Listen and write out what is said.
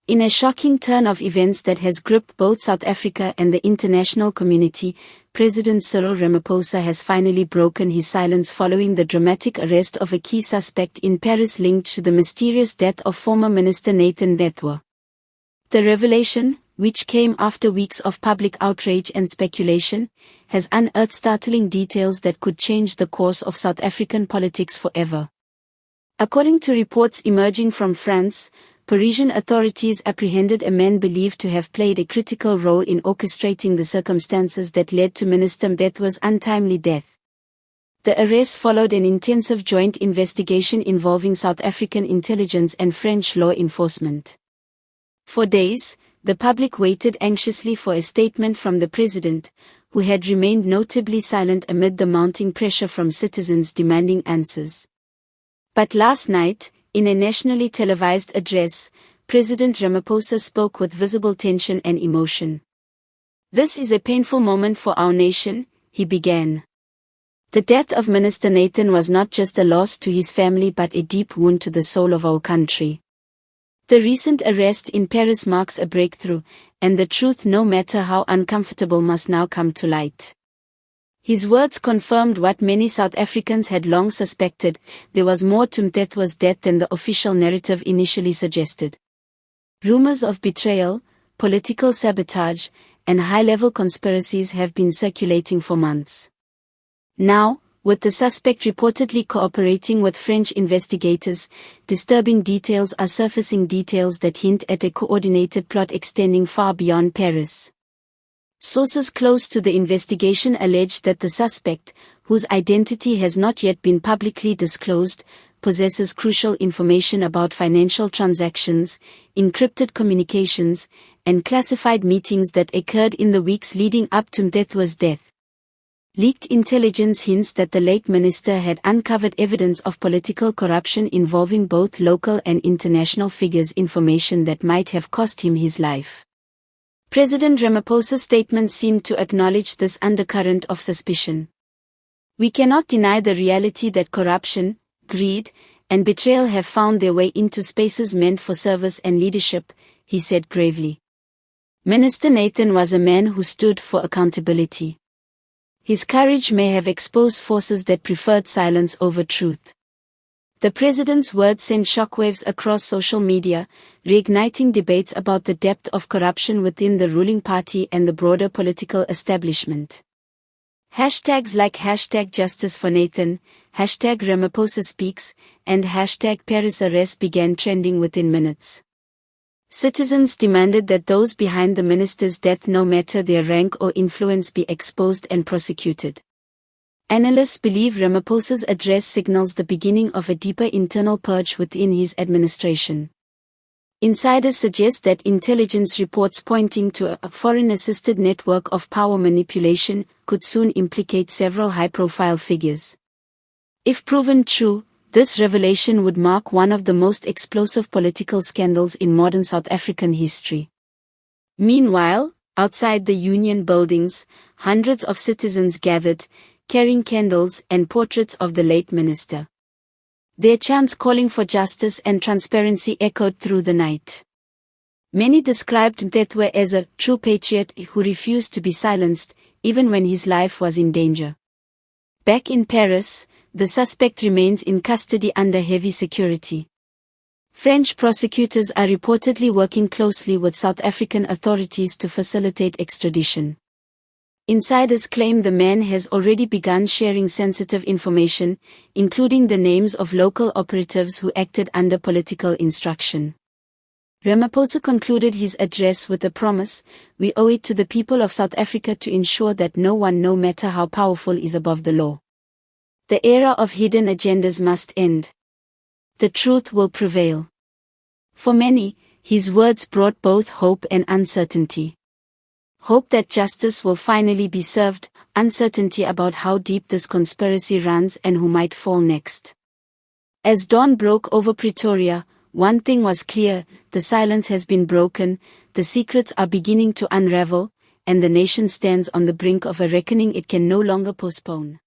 In a shocking turn of events that has gripped both South Africa and the international community, President Cyril Ramaphosa has finally broken his silence following the dramatic arrest of a key suspect in Paris linked to the mysterious death of former Minister Nathan Mthethwa. The revelation, which came after weeks of public outrage and speculation, has unearthed startling details that could change the course of South African politics forever. According to reports emerging from France, Parisian authorities apprehended a man believed to have played a critical role in orchestrating the circumstances that led to Minister Mthethwa's untimely death. The arrest followed an intensive joint investigation involving South African intelligence and French law enforcement. For days, the public waited anxiously for a statement from the president, who had remained notably silent amid the mounting pressure from citizens demanding answers. But last night, in a nationally televised address, President Ramaphosa spoke with visible tension and emotion. "This is a painful moment for our nation," he began. "The death of Minister Nathan was not just a loss to his family but a deep wound to the soul of our country. The recent arrest in Paris marks a breakthrough, and the truth, no matter how uncomfortable, must now come to light." His words confirmed what many South Africans had long suspected: there was more to Mthethwa's death than the official narrative initially suggested. Rumors of betrayal, political sabotage, and high-level conspiracies have been circulating for months. Now, with the suspect reportedly cooperating with French investigators, disturbing details are surfacing, details that hint at a coordinated plot extending far beyond Paris. Sources close to the investigation allege that the suspect, whose identity has not yet been publicly disclosed, possesses crucial information about financial transactions, encrypted communications, and classified meetings that occurred in the weeks leading up to Mthethwa's death. Leaked intelligence hints that the late minister had uncovered evidence of political corruption involving both local and international figures, information that might have cost him his life. President Ramaphosa's statement seemed to acknowledge this undercurrent of suspicion. "We cannot deny the reality that corruption, greed, and betrayal have found their way into spaces meant for service and leadership," he said gravely. Minister Nathan was a man who stood for accountability. His courage may have exposed forces that preferred silence over truth. The president's words sent shockwaves across social media, reigniting debates about the depth of corruption within the ruling party and the broader political establishment. Hashtags like #JusticeForNathan, #RamaphosaSpeaks, and #ParisArrest began trending within minutes. Citizens demanded that those behind the minister's death, no matter their rank or influence, be exposed and prosecuted. Analysts believe Ramaphosa's address signals the beginning of a deeper internal purge within his administration. Insiders suggest that intelligence reports pointing to a foreign-assisted network of power manipulation could soon implicate several high-profile figures. If proven true, this revelation would mark one of the most explosive political scandals in modern South African history. Meanwhile, outside the Union buildings, hundreds of citizens gathered, carrying candles and portraits of the late minister. Their chants calling for justice and transparency echoed through the night. Many described Mthethwa as a true patriot who refused to be silenced, even when his life was in danger. Back in Paris, the suspect remains in custody under heavy security. French prosecutors are reportedly working closely with South African authorities to facilitate extradition. Insiders claim the man has already begun sharing sensitive information, including the names of local operatives who acted under political instruction. Ramaphosa concluded his address with a promise: "We owe it to the people of South Africa to ensure that no one, no matter how powerful, is above the law. The era of hidden agendas must end. The truth will prevail." For many, his words brought both hope and uncertainty. Hope that justice will finally be served, uncertainty about how deep this conspiracy runs and who might fall next. As dawn broke over Pretoria, one thing was clear: the silence has been broken, the secrets are beginning to unravel, and the nation stands on the brink of a reckoning it can no longer postpone.